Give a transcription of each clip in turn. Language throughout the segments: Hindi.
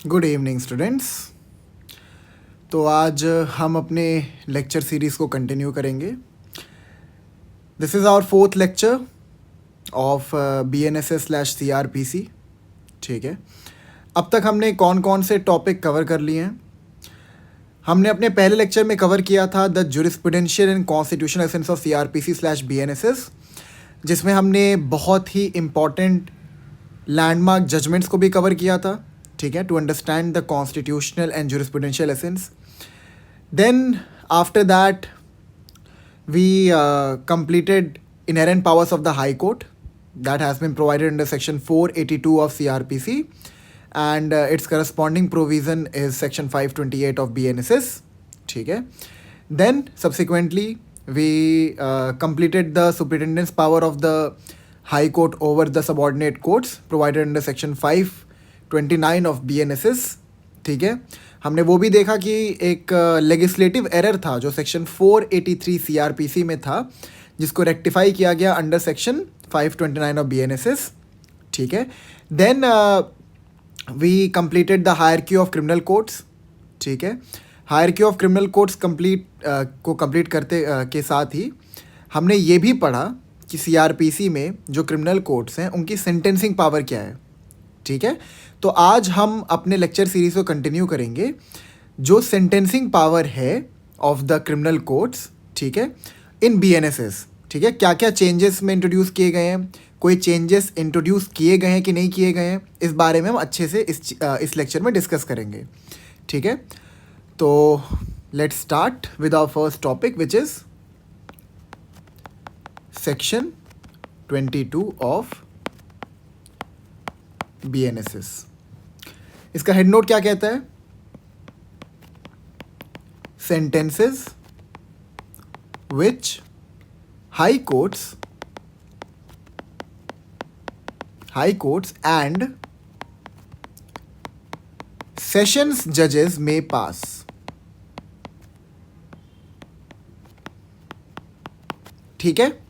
Good evening students. तो आज हम अपने लेक्चर सीरीज़ को कंटिन्यू करेंगे। This is our fourth lecture of BNSS/CRPC। ठीक है, अब तक हमने कौन कौन से टॉपिक कवर कर लिए हैं। हमने अपने पहले लेक्चर में कवर किया था the jurisprudential and constitutional essence of CRPC/BNSS, जिसमें हमने बहुत ही इम्पॉर्टेंट लैंडमार्क जजमेंट्स को भी कवर किया था। ठीक है, to understand the constitutional and jurisprudential essence. Then after that we completed inherent powers of the High Court that has been provided under section 482 of CRPC, and its corresponding provision is section 528 of BNSS. ठीक है, then subsequently we completed the superintendent's power of the High Court over the subordinate courts provided under section 529 of BNSS. ठीक है, हमने वो भी देखा कि एक लेजिस्लेटिव एरर था जो सेक्शन 483 CRPC में था, जिसको रेक्टिफाई किया गया अंडर सेक्शन 529 ऑफ BNSS. ठीक है, then we completed the hierarchy of criminal courts. ठीक है, hierarchy of criminal courts complete करते के साथ ही हमने ये भी पढ़ा कि CRPC में जो क्रिमिनल कोर्ट्स हैं उनकी सेंटेंसिंग पावर क्या है. ठीक है, तो आज हम अपने लेक्चर सीरीज को कंटिन्यू करेंगे जो सेंटेंसिंग पावर है ऑफ द क्रिमिनल कोर्ट्स. ठीक है, इन BNSS. ठीक है, क्या क्या चेंजेस में इंट्रोड्यूस किए गए हैं, कोई चेंजेस इंट्रोड्यूस किए गए हैं कि नहीं किए गए हैं, इस बारे में हम अच्छे से इस लेक्चर में डिस्कस करेंगे. ठीक है, तो let's start with our first topic which is section 22 of BNSS. इसका हेड नोट क्या कहता है? Sentences which high courts and sessions जजेस में पास. ठीक है,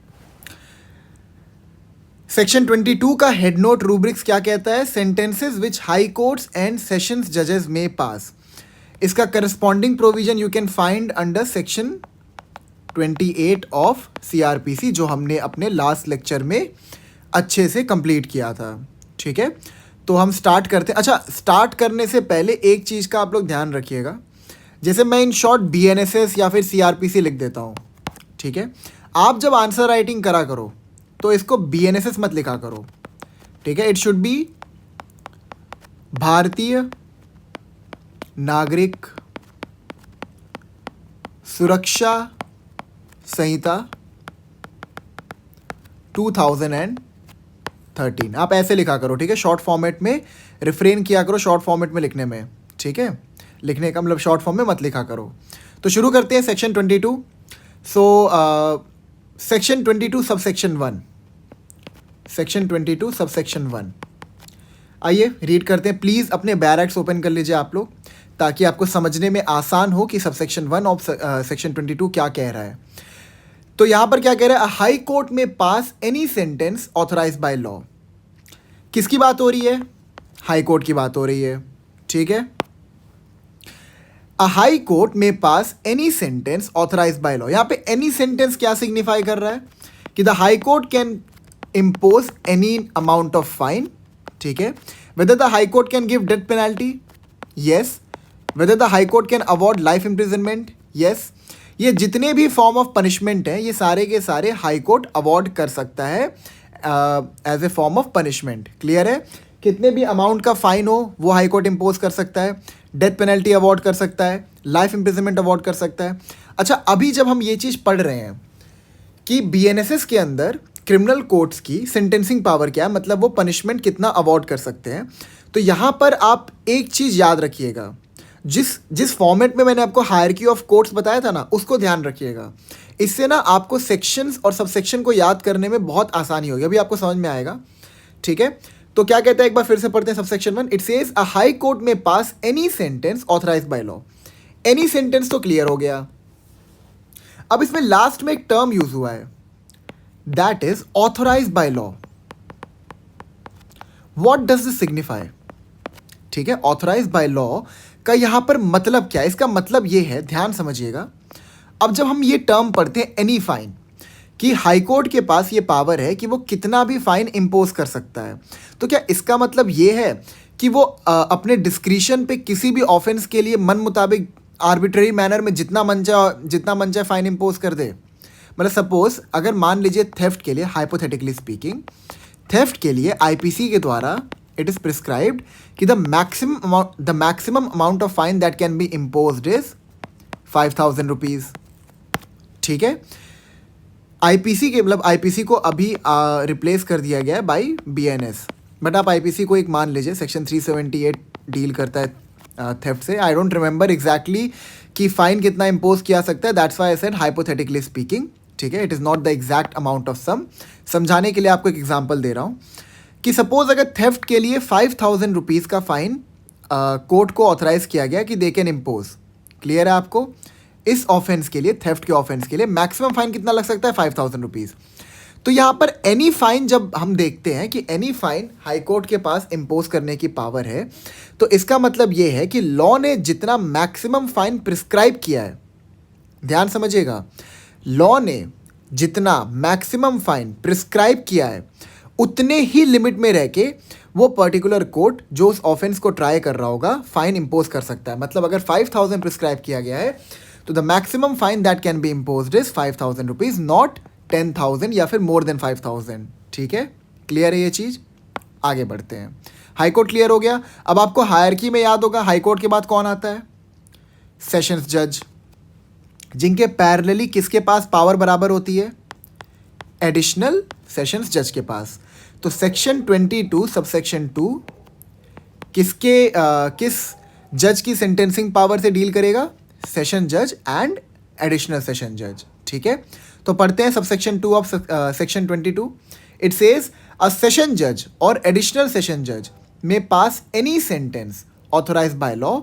सेक्शन 22 का हेड नोट रूब्रिक्स क्या कहता है? Sentences which high courts and sessions जजेस में पास. इसका corresponding provision you can find under section 28 of CRPC, जो हमने अपने लास्ट लेक्चर में अच्छे से कंप्लीट किया था. ठीक है, तो हम स्टार्ट करते हैं. अच्छा, स्टार्ट करने से पहले एक चीज़ का आप लोग ध्यान रखिएगा. जैसे मैं इन शॉर्ट BNSS या फिर CRPC लिख देता हूँ. ठीक है, आप जब आंसर राइटिंग करा करो तो इसको BNSS मत लिखा करो. ठीक है, इट शुड बी भारतीय नागरिक सुरक्षा संहिता 2013. आप ऐसे लिखा करो. ठीक है, शॉर्ट फॉर्मेट में रिफ्रेन किया करो, शॉर्ट फॉर्मेट में लिखने में. ठीक है, लिखने का मतलब शॉर्ट फॉर्म में मत लिखा करो. तो शुरू करते हैं section 22. So section 22 subsection 1. Section 22 subsection 1. आइए रीड करते हैं. प्लीज़ अपने बैरक्स ओपन कर लीजिए आप लोग, ताकि आपको समझने में आसान हो कि सबसेक्शन 1 ऑफ सेक्शन 22 क्या कह रहा है. तो यहाँ पर क्या कह रहा है? High court may pass any sentence authorise by law. किसकी बात हो रही है? हाई कोर्ट की बात हो रही है. ठीक है, अ high court may pass any sentence authorise by law. यहाँ पे एनी सेंटेंस क्या सिग्निफाई कर रहा है? कि the high court can impose any amount of fine. ठीक है, whether the high court can give death penalty, yes. whether the high court can award life imprisonment, yes. ये जितने भी फॉर्म ऑफ पनिशमेंट हैं ये सारे के सारे हाई कोर्ट अवॉर्ड कर सकता है as a form of punishment. Clear है? कितने भी अमाउंट का फाइन हो वो हाई कोर्ट इम्पोज कर सकता है, डेथ पेनल्टी अवॉर्ड कर सकता है, लाइफ इम्प्रिजनमेंट अवॉर्ड कर सकता है. अच्छा, अभी जब हम ये चीज़ पढ़ रहे हैं कि BNSS के अंदर क्रिमिनल कोर्ट्स की सेंटेंसिंग पावर क्या है, मतलब वो पनिशमेंट कितना अवॉर्ड कर सकते हैं, तो यहाँ पर आप एक चीज़ याद रखिएगा. जिस फॉर्मेट में मैंने आपको हायरकी ऑफ कोर्ट्स बताया था ना, उसको ध्यान रखिएगा. इससे ना आपको सेक्शंस और सबसेक्शन को याद करने में बहुत आसानी होगी. अभी आपको समझ में आएगा. ठीक है, तो क्या कहता है, एक बार फिर से पढ़ते हैं subsection 1. It says a high court may pass any sentence authorise by law. Any sentence तो क्लियर हो गया. अब इसमें लास्ट में एक टर्म यूज हुआ है, that is authorised by law. What does this signify? ठीक है, ऑथराइज बाय लॉ का यहाँ पर मतलब क्या है? इसका मतलब ये है, ध्यान समझिएगा। अब जब हम ये टर्म पढ़ते हैं एनी फाइन, कि हाई कोर्ट के पास ये पावर है कि वो कितना भी फाइन इम्पोज कर सकता है, तो क्या इसका मतलब ये है कि वो अपने डिस्क्रिशन पे किसी भी ऑफेंस के लिए मन मुताबिक आर्बिट्रेरी मैनर में जितना मन चाहे फाइन इम्पोज कर दे? मतलब सपोज अगर मान लीजिए थेफ्ट के लिए, हाइपोथेटिकली स्पीकिंग, थेफ्ट के लिए आईपीसी के द्वारा इट इज प्रिस्क्राइब्ड कि the maximum amount of fine that can be imposed is 5,000 rupees. ठीक है, आईपीसी के मतलब आईपीसी को अभी रिप्लेस कर दिया गया है बाय बीएनएस, बट आप आईपीसी को एक मान लीजिए सेक्शन 378 डील करता है थेफ्ट से। आई डोंट रिमेंबर एग्जैक्टली कि फाइन कितना इम्पोज किया सकता है, that's why I said hypothetically speaking. ठीक है, it is not the exact amount of sum. समझाने के लिए आपको एक एग्जांपल दे रहा हूँ कि सपोज अगर थेफ्ट के लिए 5,000 रुपीज़ का फाइन कोर्ट को ऑथराइज किया गया कि दे कैन इम्पोज। क्लियर है आपको? इस ऑफेंस के लिए, थेफ्ट के ऑफेंस के लिए मैक्सिमम फाइन कितना लग सकता है? 5,000 रुपीज़। तो यहाँ पर एनी फाइन जब हम देखते हैं कि एनी फाइन हाई कोर्ट के पास इम्पोज करने की पावर है, तो इसका मतलब ये है कि लॉ ने जितना मैक्सिमम फाइन प्रिस्क्राइब किया है, ध्यान समझिएगा, लॉ ने जितना मैक्सिमम फाइन प्रिस्क्राइब किया है उतने ही लिमिट में रह के वो पर्टिकुलर कोर्ट जो उस ऑफेंस को ट्राई कर रहा होगा फाइन इम्पोज कर सकता है। मतलब अगर 5,000 प्रिस्क्राइब किया गया है तो the maximum fine that can be imposed is 5,000 rupees, not 10,000 या फिर मोर देन 5,000। ठीक है, क्लियर है ये चीज़? आगे बढ़ते हैं। हाई कोर्ट क्लियर हो गया। अब आपको हायरकी में याद होगा हाई कोर्ट के बाद कौन आता है? सेशंस जज, जिनके पैरेलली किसके पास पावर बराबर होती है? एडिशनल सेशंस जज के पास। तो सेक्शन 22 सबसेक्शन 2 किस जज की सेंटेंसिंग पावर से डील करेगा? सेशन जज एंड एडिशनल सेशन जज। ठीक है, तो पढ़ते हैं subsection 2 of section 22। It says a session जज और एडिशनल सेशन जज may pass any sentence authorized by law,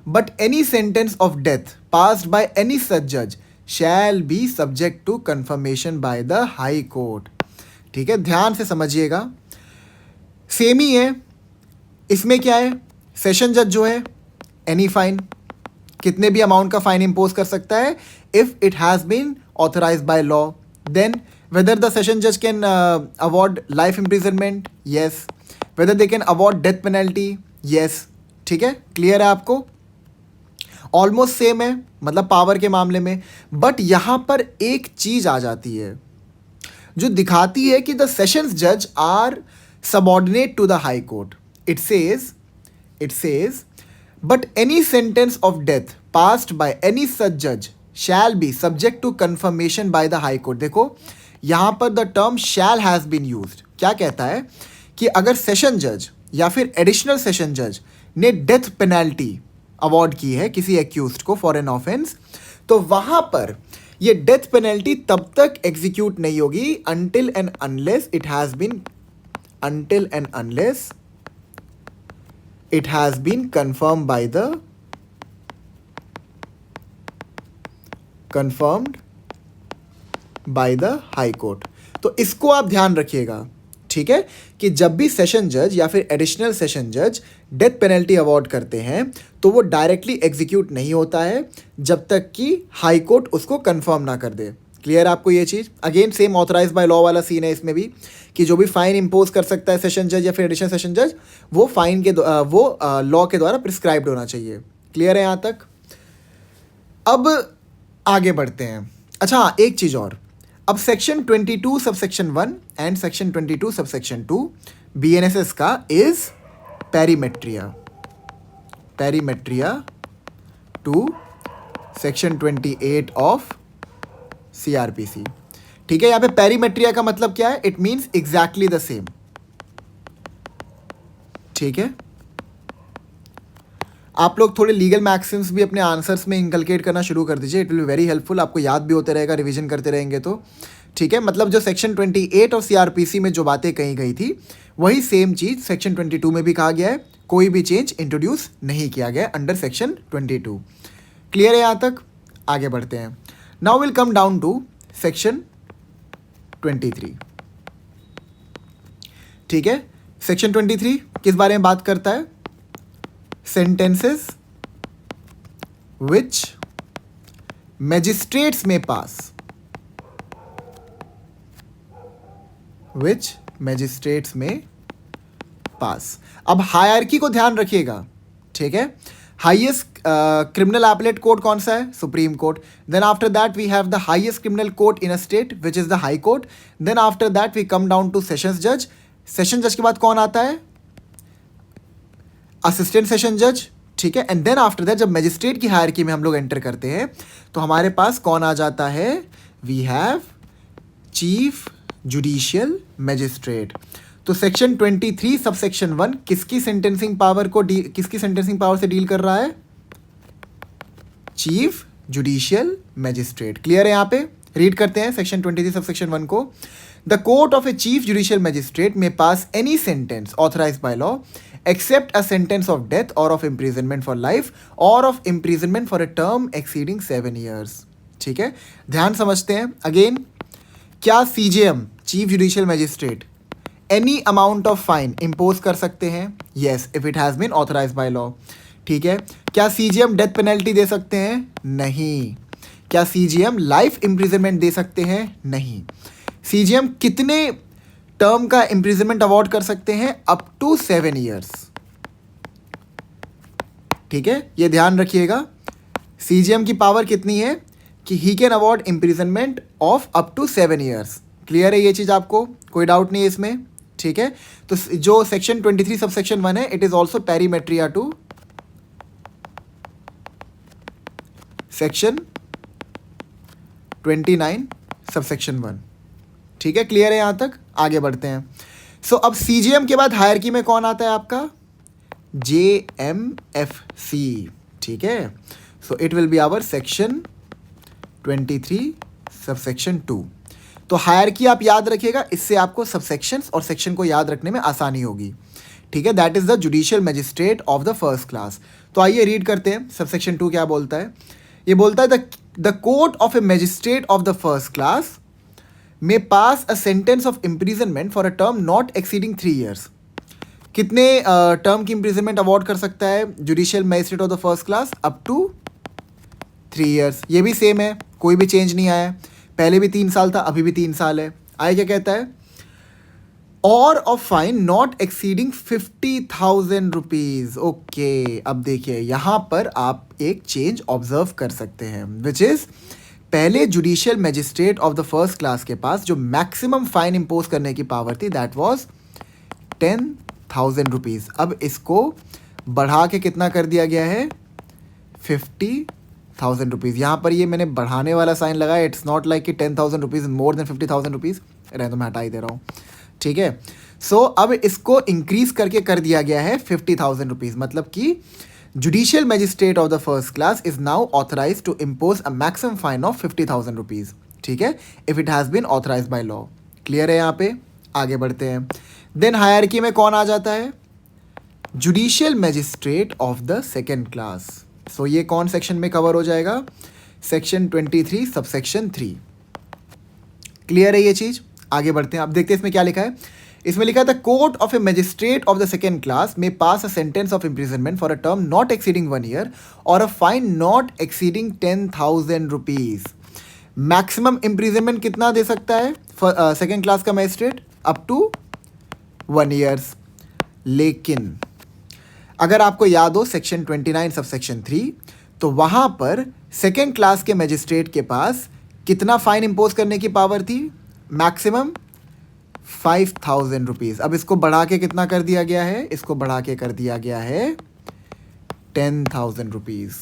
but any sentence of death passed by any such judge shall be subject to confirmation by the high court। ठीक है, ध्यान से समझिएगा, सेम ही है। इसमें क्या है? सेशन जज जो है एनी फाइन, कितने भी अमाउंट का फाइन इम्पोज कर सकता है if it has been authorised by law. Then whether the session judge can award life imprisonment, yes, whether they can award death penalty, yes। ठीक है, क्लियर है आपको? ऑलमोस्ट सेम है मतलब पावर के मामले में, बट यहाँ पर एक चीज आ जाती है जो दिखाती है कि द सेशंस जज are subordinate to the high court. It says but any sentence of death passed by any such जज shall be subject to confirmation by the high court. देखो यहाँ पर the term shall has been used. क्या कहता है कि अगर सेशन जज या फिर एडिशनल सेशन जज ने डेथ पेनल्टी अवॉर्ड की है किसी एक्यूज्ड को फॉर एन ऑफेंस, तो वहाँ पर ये डेथ पेनल्टी तब तक एग्जीक्यूट नहीं होगी until and unless it has been confirmed by the high court। तो इसको आप ध्यान रखिएगा, ठीक है, कि जब भी सेशन जज या फिर एडिशनल सेशन जज डेथ पेनल्टी अवॉर्ड करते हैं तो वो डायरेक्टली एग्जीक्यूट नहीं होता है जब तक कि हाई कोर्ट उसको कंफर्म ना कर दे। क्लियर आपको ये चीज़? Again same authorise by law वाला सीन है इसमें भी, कि जो भी फाइन इम्पोज कर सकता है सेशन जज या फिर एडिशनल सेशन जज, वो फाइन के लॉ के द्वारा प्रिस्क्राइब्ड होना चाहिए। क्लियर है यहाँ तक? अब आगे बढ़ते हैं। अच्छा हाँ, एक चीज़ और, अब section 22 subsection 1 and section 22 subsection 2 BNSS का is pari materia to section 28 of CrPC. ठीक है, यहाँ पे पैरीमेट्रिया का मतलब क्या है? It means exactly the same. ठीक है, आप लोग थोड़े लीगल मैक्सिम्स भी अपने आंसर्स में इंकलकेट करना शुरू कर दीजिए, it will be very helpful. आपको याद भी होते रहेगा, रिवीजन करते रहेंगे तो। ठीक है, मतलब जो सेक्शन 28 और सीआरपीसी में जो बातें कही गई थी वही सेम चीज़ सेक्शन 22 में भी कहा गया है, कोई भी चेंज इंट्रोड्यूस नहीं किया गया अंडर सेक्शन 22। क्लियर है यहाँ तक? आगे बढ़ते हैं। Now will come down to section 23। ठीक है, सेक्शन 23 किस बारे में बात करता है? sentences which magistrates may pass, which magistrates may pass. अब हायरकी को ध्यान रखिएगा, ठीक है. हाईएस्ट क्रिमिनल एपलेट कोर्ट कौन सा है? Supreme court. Then after that we have the highest criminal court in a state which is the high court. Then after that we come down to sessions जज. सेशन जज के बाद कौन आता है? असिस्टेंट सेशन जज, ठीक है. एंड देन आफ्टर दैट जब मैजिस्ट्रेट की हायरकी में हम लोग एंटर करते हैं तो हमारे पास कौन आ जाता है? We have chief judicial magistrate. तो सेक्शन 23 सब सेक्शन 1 किसकी सेंटेंसिंग पावर से डील कर रहा है? Chief judicial magistrate. क्लियर है? यहाँ पे रीड करते हैं सेक्शन 23 सब सेक्शन 1 को. The court of a chief judicial magistrate may pass any sentence authorised by law except a sentence of death or of imprisonment for life or of imprisonment for a term exceeding 7 years. ठीक है, ध्यान समझते हैं. अगेन, क्या CJM chief judicial magistrate any amount of fine impose कर सकते हैं? Yes, if it has been authorised by law. ठीक है. क्या CJM डेथ पेनल्टी दे सकते हैं? नहीं. क्या CJM लाइफ इम्प्रिजनमेंट दे सकते हैं? नहीं. CJM कितने टर्म का इम्प्रिजनमेंट अवॉर्ड कर सकते हैं? Up to 7 years. ठीक है, ये ध्यान रखिएगा. CJM की पावर कितनी है कि he can award imprisonment of up to 7 years. Clear है ये चीज़ आपको? कोई डाउट नहीं है इसमें? ठीक है. तो जो सेक्शन 23 सब सेक्शन 1 है, it is also pari materia to section 29 subsection 1. ठीक है, क्लियर है यहाँ तक? आगे बढ़ते हैं. सो अब CJM के बाद हायरकी में कौन आता है आपका? JMFC. ठीक है. So it will be our section 23 sub section 2. तो हायरकी आप याद रखिएगा, इससे आपको सबसेक्शंस और सेक्शन को याद रखने में आसानी होगी. ठीक है. That is the judicial magistrate of the first class. तो आइए रीड करते हैं सबसेक्शन 2 क्या बोलता है. ये बोलता है the court of a magistrate of the first class may pass a sentence of imprisonment for a term not exceeding 3 years. कितने टर्म की imprisonment अवॉर्ड कर सकता है judicial magistrate of the first class? Up to 3 years. ये भी सेम है, कोई भी चेंज नहीं आया. पहले भी 3 साल था, अभी भी 3 साल है. आगे क्या कहता है? और of fine not exceeding 50,000 rupees. Okay, अब देखिए यहाँ पर आप एक चेंज ऑब्जर्व कर सकते हैं, विच इज पहले judicial magistrate of the first class के पास जो मैक्सिमम फाइन इम्पोज करने की पावर थी, दैट वाज 10,000 रुपीज़. अब इसको बढ़ा के कितना कर दिया गया है? 50,000 रुपीज़. यहाँ पर ये मैंने बढ़ाने वाला साइन लगाया. इट्स नॉट लाइक कि 10,000 रुपीज़ मोर देन 50,000 रुपीज़. रहने तो मैं हटा ही दे रहा हूँ. ठीक है. सो अब इसको इंक्रीज करके कर दिया गया है 50,000 रुपीज़. मतलब कि Judicial Magistrate of the first class is now authorized to impose a maximum fine of 50,000 rupees. ठीक है, if it has been authorized by law. Clear है यहाँ पे? आगे बढ़ते हैं. देन हायरकी में कौन आ जाता है? Judicial Magistrate of the second class. सो ये कौन सेक्शन में कवर हो जाएगा? Section 23 subsection 3. क्लियर है ये चीज़? आगे बढ़ते हैं. अब देखते हैं इसमें क्या लिखा है. इसमें लिखा है the court of a magistrate of the second class may pass a sentence of imprisonment for a term not exceeding 1 year और a fine not exceeding 10,000 rupees. Maximum imprisonment कितना दे सकता है सेकेंड क्लास का मैजिस्ट्रेट? Up to 1 years. लेकिन अगर आपको याद हो सेक्शन 29 सब सेक्शन 3, तो वहाँ पर सेकेंड क्लास के मैजिस्ट्रेट के पास कितना फाइन इम्पोज करने की पावर थी? Maximum 5,000 rupees. अब इसको बढ़ा के कितना कर दिया गया है? इसको बढ़ा के कर दिया गया है 10,000 रुपीज़.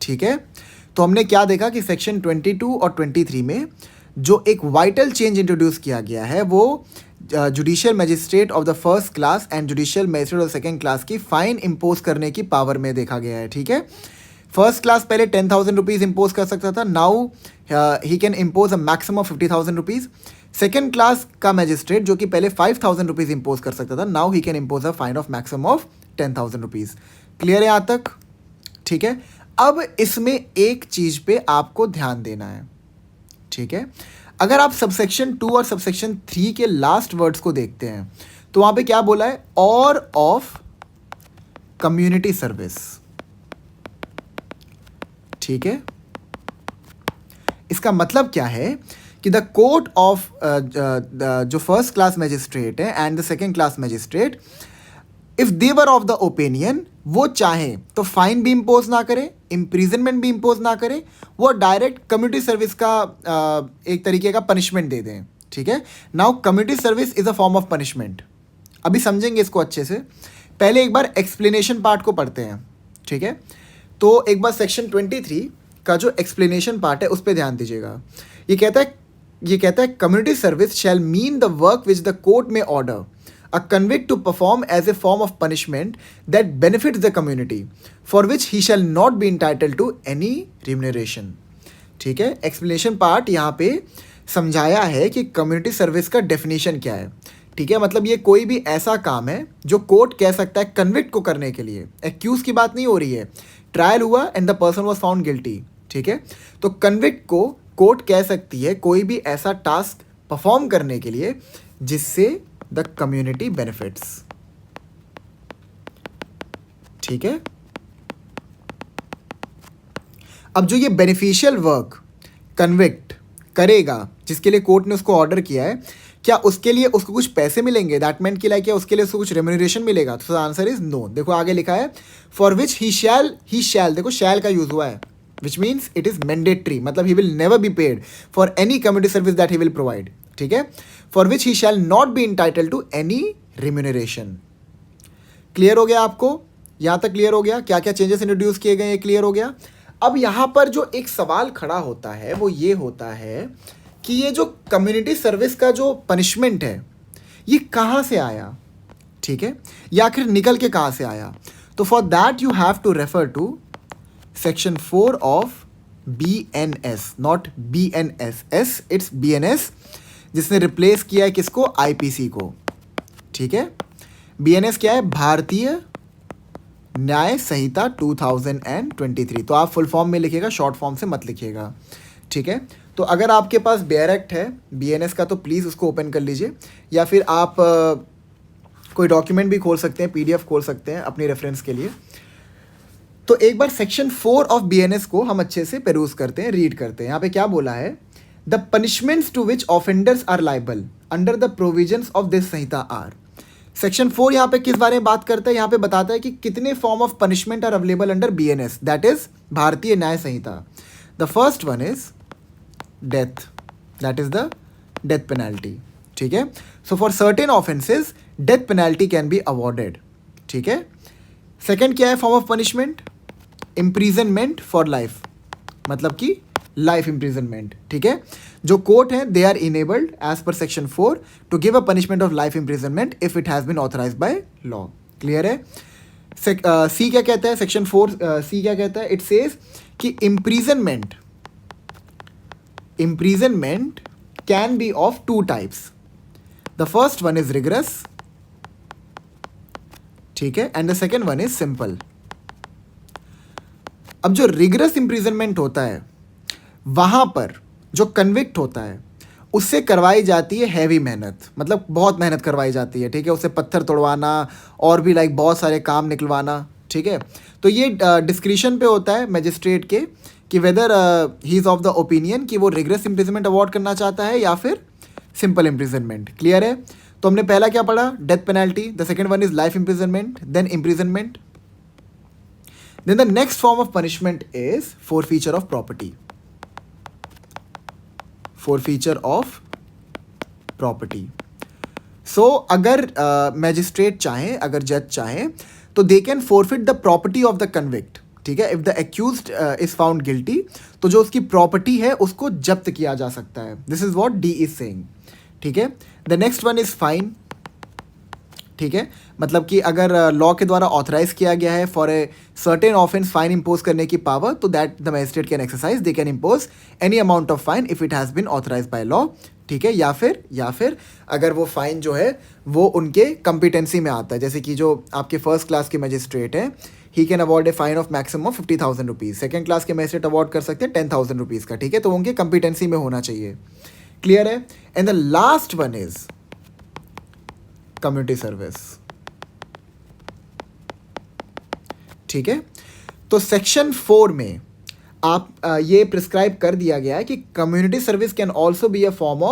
ठीक है. तो हमने क्या देखा कि सेक्शन 22 और 23 में जो एक वाइटल चेंज इंट्रोड्यूस किया गया है वो judicial magistrate of the first class and judicial magistrate of second class की फाइन इम्पोज करने की पावर में देखा गया है. ठीक है. फर्स्ट क्लास पहले 10,000 रुपीज़ इम्पोज कर सकता था. Now he can impose a maximum of 50,000 rupees. Second class का मैजिस्ट्रेट जो कि पहले 5,000 रुपीज़ इम्पोज कर सकता था, now he can impose a fine of maximum of 10,000 rupees. Clear है यहाँ तक? ठीक है. अब इसमें एक चीज़ पे आपको ध्यान देना है. ठीक है. अगर आप सबसेक्शन 2 और सबसेक्शन 3 के लास्ट वर्ड्स को देखते हैं तो वहाँ पे क्या बोला है? और ऑफ कम्युनिटी सर्विस। ठीक है, इसका मतलब क्या है कि द कोर्ट ऑफ जो फर्स्ट क्लास मैजिस्ट्रेट है and the second class magistrate, if they were of the opinion, वो चाहे तो फाइन भी इम्पोज ना करे, इम्प्रिजनमेंट भी इम्पोज ना करे, वो डायरेक्ट कम्युनिटी सर्विस का एक तरीके का पनिशमेंट दे दें। ठीक है, now community service is a form of punishment. अभी समझेंगे इसको अच्छे से, पहले एक बार एक्सप्लेनेशन पार्ट को पढ़ते हैं। ठीक है, तो एक बार सेक्शन 23 का जो एक्सप्लेनेशन पार्ट है उस पर ध्यान दीजिएगा। ये कहता है community service shell mean the work which the court में order a convict to perform as a form of punishment that benefits the community, for which he shall not be entitled to any remuneration। ठीक है, एक्सप्लेनेशन पार्ट यहाँ पे समझाया है कि कम्युनिटी सर्विस का डेफिनेशन क्या है। ठीक है, मतलब ये कोई भी ऐसा काम है जो कोर्ट कह सकता है कन्विक्ट को करने के लिए। एक्यूज की बात नहीं हो रही है, ट्रायल हुआ and the person was found guilty. ठीक है, तो कन्विक्ट को कोर्ट कह सकती है कोई भी ऐसा टास्क परफॉर्म करने के लिए जिससे द कम्युनिटी बेनिफिट्स। ठीक है, अब जो ये बेनिफिशियल वर्क कन्विक्ट करेगा जिसके लिए कोर्ट ने उसको ऑर्डर किया है, क्या उसके लिए उसको कुछ पैसे मिलेंगे? दैट मीन कि लाइक क्या उसके लिए उसको कुछ रेम्यूनरेशन मिलेगा? तो आंसर इज नो। देखो आगे लिखा है फॉर विच ही शैल, देखो शैल का यूज हुआ है, which means it is mandatory, मतलब he will never be paid for any community service that he will provide. ठीक है, for which he shall not be entitled to any remuneration. Clear हो गया आपको? यहां तक क्लियर हो गया? क्या क्या चेंजेस इंट्रोड्यूस किए गए ये क्लियर हो गया। अब यहां पर जो एक सवाल खड़ा होता है वो ये होता है कि ये जो कम्युनिटी सर्विस का जो पनिशमेंट है ये कहां से आया? ठीक है, या आखिर निकल के कहां से आया? तो for that you have to refer to section 4 of BNS, not BNSS, it's BNS, जिसने रिप्लेस किया है किसको? IPC को। ठीक है, BNS क्या है? भारतीय न्याय संहिता 2023। तो आप फुल फॉर्म में लिखिएगा, शॉर्ट फॉर्म से मत लिखिएगा। ठीक है, तो अगर आपके पास बेयर एक्ट है BNS का तो प्लीज़ उसको ओपन कर लीजिए, या फिर आप कोई डॉक्यूमेंट भी खोल सकते हैं, PDF खोल सकते हैं अपनी रेफरेंस के लिए। तो एक बार सेक्शन 4 ऑफ BNS को हम अच्छे से पेरूज करते हैं, रीड करते हैं। यहाँ पे क्या बोला है? The punishments to which offenders are liable under the provisions of this Sanhita are. Section 4 यहाँ पे किस बारे में बात करता है? यहाँ पे बताता है कि कितने form of punishment are available under BNS, that is Bharatiya Nyaya Sanhita. The first one is death, that is the death penalty. ठीक है, so for certain offences death penalty can be awarded. ठीक है, सेकेंड क्या है form of punishment? Imprisonment for life, मतलब कि लाइफ इम्प्रिजनमेंट। ठीक है, जो कोर्ट है they are enabled as per section 4 to give a punishment of life imprisonment if it has been authorised by law. Clear है? सी क्या कहता है? सेक्शन 4 सी क्या कहता है? इट सेज कि imprisonment can be of 2 types. The first one is rigorous, ठीक है, and the second one is simple. अब जो रिगरस इम्प्रिजनमेंट होता है वहां पर जो कन्विक्ट होता है उससे करवाई जाती है हैवी मेहनत, मतलब बहुत मेहनत करवाई जाती है। ठीक है, उससे पत्थर तोड़वाना और भी लाइक बहुत सारे काम निकलवाना। ठीक है, तो ये डिस्क्रिशन पे होता है मैजिस्ट्रेट के कि weather he is of the opinion कि वो रिगरस इम्प्रिजनमेंट अवॉर्ड करना चाहता है या फिर सिंपल इम्प्रिजनमेंट। क्लियर है? तो हमने पहला क्या पढ़ा? Death penalty. The second one is life imprisonment, then imprisonment. Then the next form of punishment is forfeiture of property. Forfeiture of property. So अगर मैजिस्ट्रेट चाहें, अगर जज चाहें तो they can forfeit the property of the convict. ठीक है, if the accused is found guilty तो जो उसकी प्रॉपर्टी है उसको जब्त किया जा सकता है। This is what D is saying. ठीक है, the next one is fine. ठीक है, मतलब कि अगर लॉ के द्वारा ऑथराइज किया गया है for a certain offence fine impose करने की पावर, तो that the magistrate can exercise, they can impose any amount of fine if it has been authorised by law. ठीक है, या फिर अगर वो फाइन जो है वो उनके कॉम्पिटेंसी में आता है, जैसे कि जो आपके फर्स्ट क्लास के मैजिस्ट्रेट हैं ही can award a fine of maximum of 50,000 rupees. Second class के मैजिस्ट्रेट अवॉर्ड कर सकते हैं 10,000 रुपीज़ का। ठीक है, तो उनके कॉम्पिटेंसी में होना चाहिए। क्लियर है? And the last one is community service. ठीक है। तो सेक्शन 4 में आप ये प्रिस्क्राइब कर दिया गया है कि community service can also be a form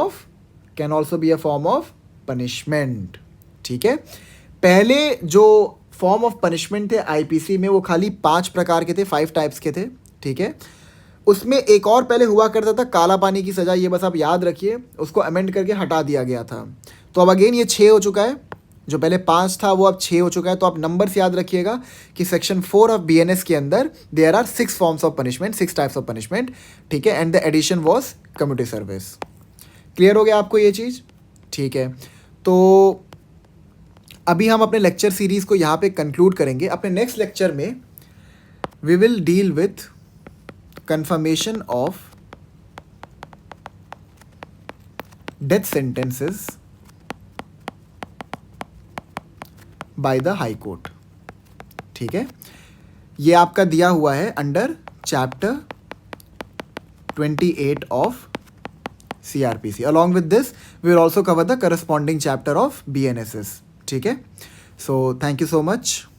of punishment. ठीक है। पहले जो फॉर्म ऑफ पनिशमेंट थे आईपीसी में वो खाली 5 प्रकार के थे, 5 टाइप्स के थे। ठीक है। उसमें एक और पहले हुआ करता था काला पानी की सज़ा, ये बस आप याद रखिए, उसको अमेंड करके हटा दिया गया था। तो अब अगेन ये 6 हो चुका है, जो पहले 5 था वो अब 6 हो चुका है। तो आप नंबर्स याद रखिएगा कि सेक्शन 4 ऑफ बीएनएस के अंदर there are 6 forms of punishment, 6 types of punishment. ठीक है। And the addition was community service. Clear हो गया आपको ये चीज़? ठीक है। तो अभी हम अपने लेक्चर सीरीज़ को यहाँ पे कंक्लूड करेंगे। अपने नेक्स्ट लेक्चर में we will deal with confirmation of death sentences by the high court। ठीक है। ये आपका दिया हुआ है under chapter 28 of CRPC। along with this we will also cover the corresponding chapter of BNSS। ठीक है। so thank you so much।